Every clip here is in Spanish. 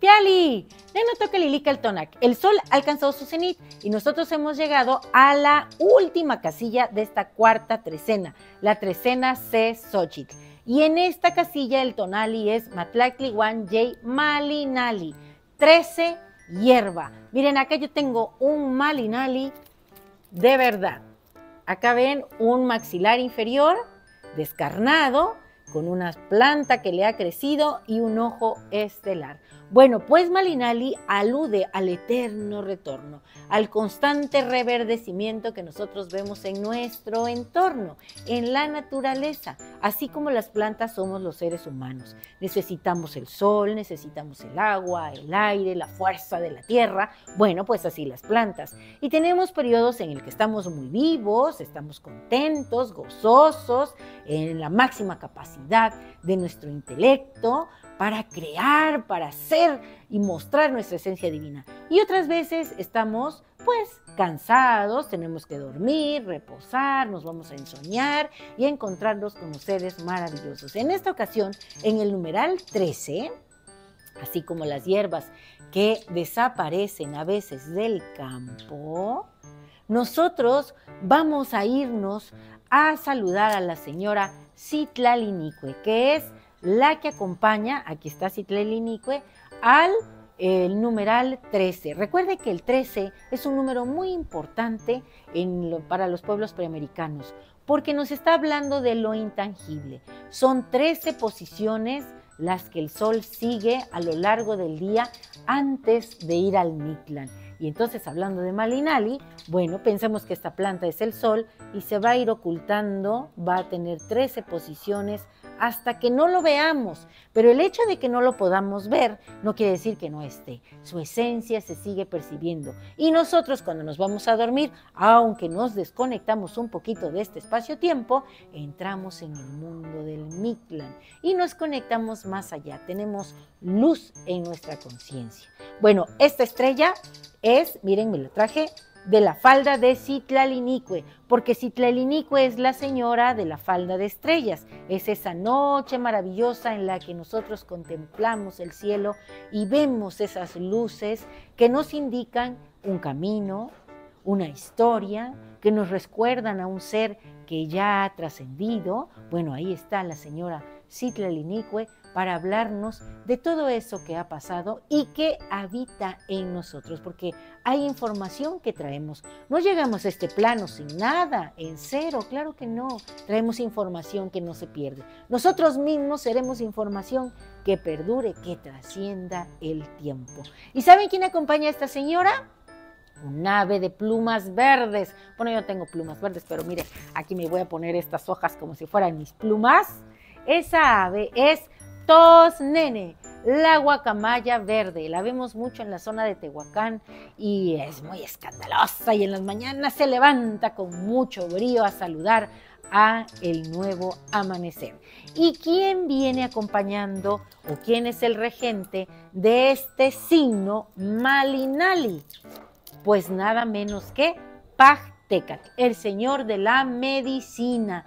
Piali, Nenotoque Lilica el Tonac. El sol ha alcanzado su cenit y nosotros hemos llegado a la última casilla de esta cuarta trecena, la trecena C Xochitl. Y en esta casilla el tonali es Matlactli Wan Yey Malinali, 13 hierba. Miren, acá yo tengo un malinali de verdad. Acá ven un maxilar inferior descarnado, con una planta que le ha crecido y un ojo estelar. Bueno, pues Malinali alude al eterno retorno, al constante reverdecimiento que nosotros vemos en nuestro entorno, en la naturaleza, así como las plantas somos los seres humanos. Necesitamos el sol, necesitamos el agua, el aire, la fuerza de la tierra, bueno, pues así las plantas. Y tenemos periodos en el que estamos muy vivos, estamos contentos, gozosos, en la máxima capacidad de nuestro intelecto, para crear, para hacer y mostrar nuestra esencia divina. Y otras veces estamos pues cansados, tenemos que dormir, reposar, nos vamos a ensoñar y a encontrarnos con los seres maravillosos. En esta ocasión, en el numeral 13, así como las hierbas que desaparecen a veces del campo, nosotros vamos a irnos a saludar a la señora Citlalinicue, que es la que acompaña, aquí está Citlalinicue, al numeral 13. Recuerde que el 13 es un número muy importante para los pueblos preamericanos, porque nos está hablando de lo intangible. Son 13 posiciones las que el sol sigue a lo largo del día antes de ir al Mictlán. Y entonces, hablando de Malinali, bueno, pensemos que esta planta es el sol y se va a ir ocultando, va a tener 13 posiciones hasta que no lo veamos. Pero el hecho de que no lo podamos ver no quiere decir que no esté. Su esencia se sigue percibiendo. Y nosotros cuando nos vamos a dormir, aunque nos desconectamos un poquito de este espacio-tiempo, entramos en el mundo del Mictlán y nos conectamos más allá. Tenemos luz en nuestra conciencia. Bueno, esta estrella es, miren, me la traje de la falda de Citlalinicue, porque Citlalinicue es la señora de la falda de estrellas. Es esa noche maravillosa en la que nosotros contemplamos el cielo y vemos esas luces que nos indican un camino, una historia, que nos recuerdan a un ser que ya ha trascendido. Bueno, ahí está la señora Citlalinicue para hablarnos de todo eso que ha pasado y que habita en nosotros, porque hay información que traemos. No llegamos a este plano sin nada, en cero, claro que no. Traemos información que no se pierde. Nosotros mismos seremos información que perdure, que trascienda el tiempo. ¿Y saben quién acompaña a esta señora? Un ave de plumas verdes. Bueno, yo no tengo plumas verdes, pero mire, aquí me voy a poner estas hojas como si fueran mis plumas. Esa ave es Tosnene, la guacamaya verde. La vemos mucho en la zona de Tehuacán y es muy escandalosa y en las mañanas se levanta con mucho brío a saludar a el nuevo amanecer. ¿Y quién viene acompañando o quién es el regente de este signo Malinali? Pues nada menos que Pachtecatl, el señor de la medicina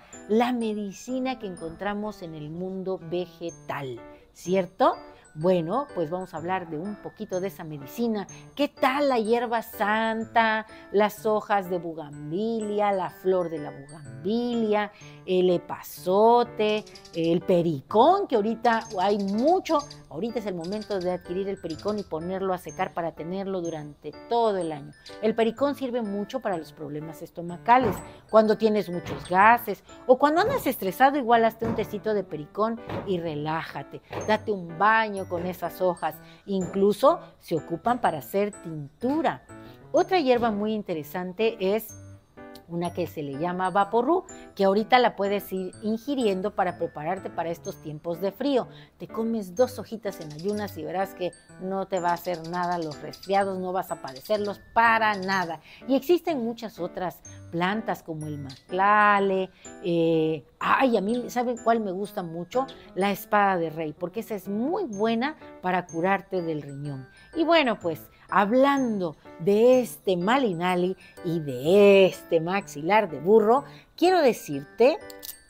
que encontramos en el mundo vegetal, ¿cierto? Bueno, pues vamos a hablar de un poquito de esa medicina. ¿Qué tal la hierba santa, las hojas de bugambilia, la flor de la bugambilia, el epazote, el pericón, que ahorita hay mucho? Ahorita es el momento de adquirir el pericón y ponerlo a secar para tenerlo durante todo el año. El pericón sirve mucho para los problemas estomacales, cuando tienes muchos gases o cuando andas estresado, igual hazte un tecito de pericón y relájate. Date un baño con esas hojas. Incluso se ocupan para hacer tintura. Otra hierba muy interesante es una que se le llama vaporru, que ahorita la puedes ir ingiriendo para prepararte para estos tiempos de frío. Te comes 2 hojitas en ayunas y verás que no te va a hacer nada los resfriados, no vas a padecerlos para nada. Y existen muchas otras plantas como el maclale. A mí, ¿saben cuál me gusta mucho? La espada de rey, porque esa es muy buena para curarte del riñón. Y bueno, pues hablando de este Malinali y de este maxilar de burro, quiero decirte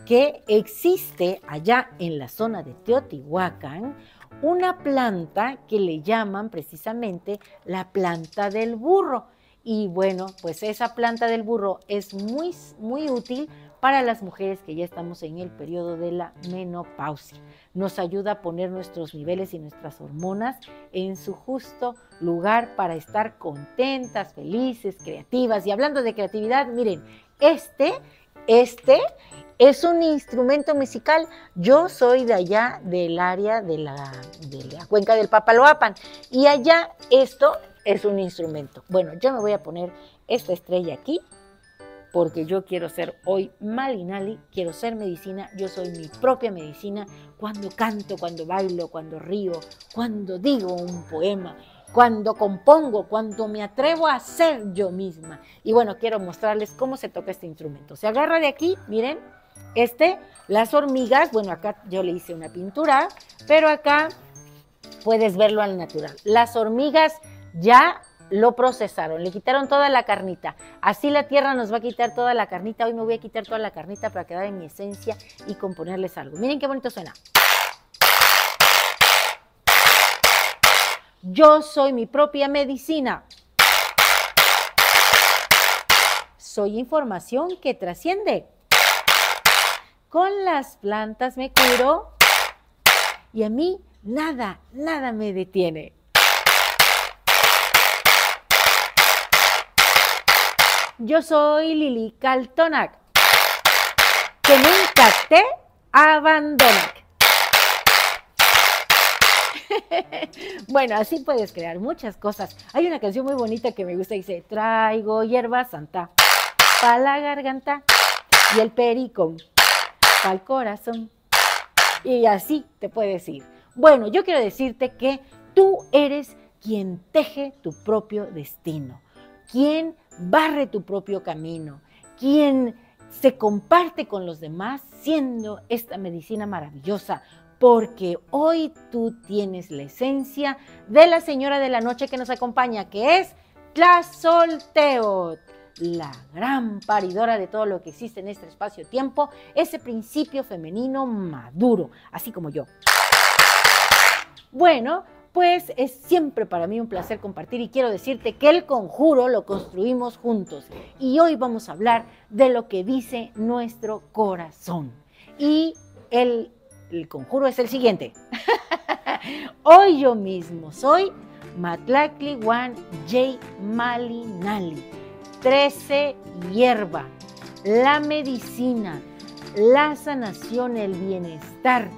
que existe allá en la zona de Teotihuacán una planta que le llaman precisamente la planta del burro. Y bueno, pues esa planta del burro es muy, muy útil para las mujeres que ya estamos en el periodo de la menopausia. Nos ayuda a poner nuestros niveles y nuestras hormonas en su justo lugar para estar contentas, felices, creativas. Y hablando de creatividad, miren, este es un instrumento musical. Yo soy de allá del área de la cuenca del Papaloapan y allá esto es un instrumento. Bueno, yo me voy a poner esta estrella aquí porque yo quiero ser hoy Malinali, quiero ser medicina, yo soy mi propia medicina cuando canto, cuando bailo, cuando río, cuando digo un poema, cuando compongo, cuando me atrevo a ser yo misma. Y bueno, quiero mostrarles cómo se toca este instrumento. Se agarra de aquí, miren, las hormigas, bueno, acá yo le hice una pintura, pero acá puedes verlo al natural. Las hormigas ya lo procesaron, le quitaron toda la carnita. Así la tierra nos va a quitar toda la carnita. Hoy me voy a quitar toda la carnita para quedar en mi esencia y componerles algo. Miren qué bonito suena. Yo soy mi propia medicina. Soy información que trasciende. Con las plantas me curo y a mí nada me detiene. Yo soy Lilical Tonac, que nunca te abandona. Bueno, así puedes crear muchas cosas. Hay una canción muy bonita que me gusta, dice: traigo hierba santa pa' la garganta y el pericón pa'l corazón. Y así te puedes ir. Bueno, yo quiero decirte que tú eres quien teje tu propio destino, quien barre tu propio camino, quien se comparte con los demás siendo esta medicina maravillosa, porque hoy tú tienes la esencia de la señora de la noche que nos acompaña, que es Tlazolteotl, la gran paridora de todo lo que existe en este espacio-tiempo, ese principio femenino maduro, así como yo. Bueno, pues es siempre para mí un placer compartir y quiero decirte que el conjuro lo construimos juntos y hoy vamos a hablar de lo que dice nuestro corazón. Y el conjuro es el siguiente. Hoy yo mismo soy Matlactli Wan J Malinali, 13 hierba, la medicina, la sanación, el bienestar.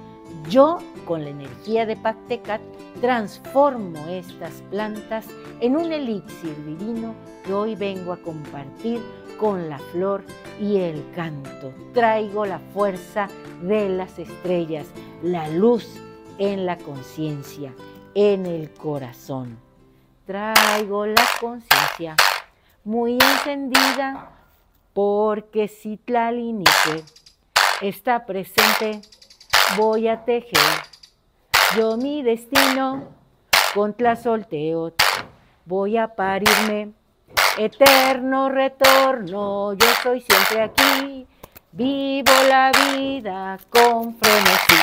Yo, con la energía de Pactecat, transformo estas plantas en un elixir divino que hoy vengo a compartir con la flor y el canto. Traigo la fuerza de las estrellas, la luz en la conciencia, en el corazón. Traigo la conciencia muy encendida porque si Tlalinique está presente, voy a tejer yo mi destino con Tlazolteotl. Voy a parirme eterno retorno. Yo soy siempre aquí, vivo la vida con frenesí.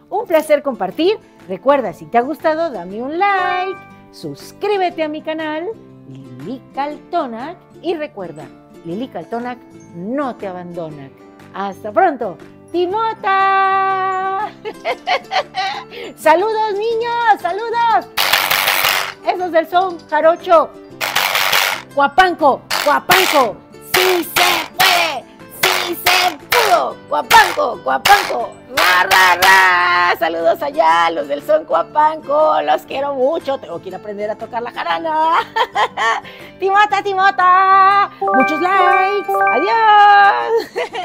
Un placer compartir. Recuerda, si te ha gustado, dame un like, suscríbete a mi canal Lilical Tonac y recuerda, Lilical Tonac no te abandona. Hasta pronto. ¡Timota! ¡Saludos, niños! ¡Saludos! Esos del son jarocho. ¡Guapanco! ¡Guapanco! ¡Sí se puede! ¡Sí se pudo! ¡Guapanco! ¡Guapanco! ¡Ra, ra, ra! Saludos allá, los del son Guapanco. Los quiero mucho. Tengo que ir a aprender a tocar la jarana. ¡Timota, Timota! ¡Muchos likes! ¡Adiós!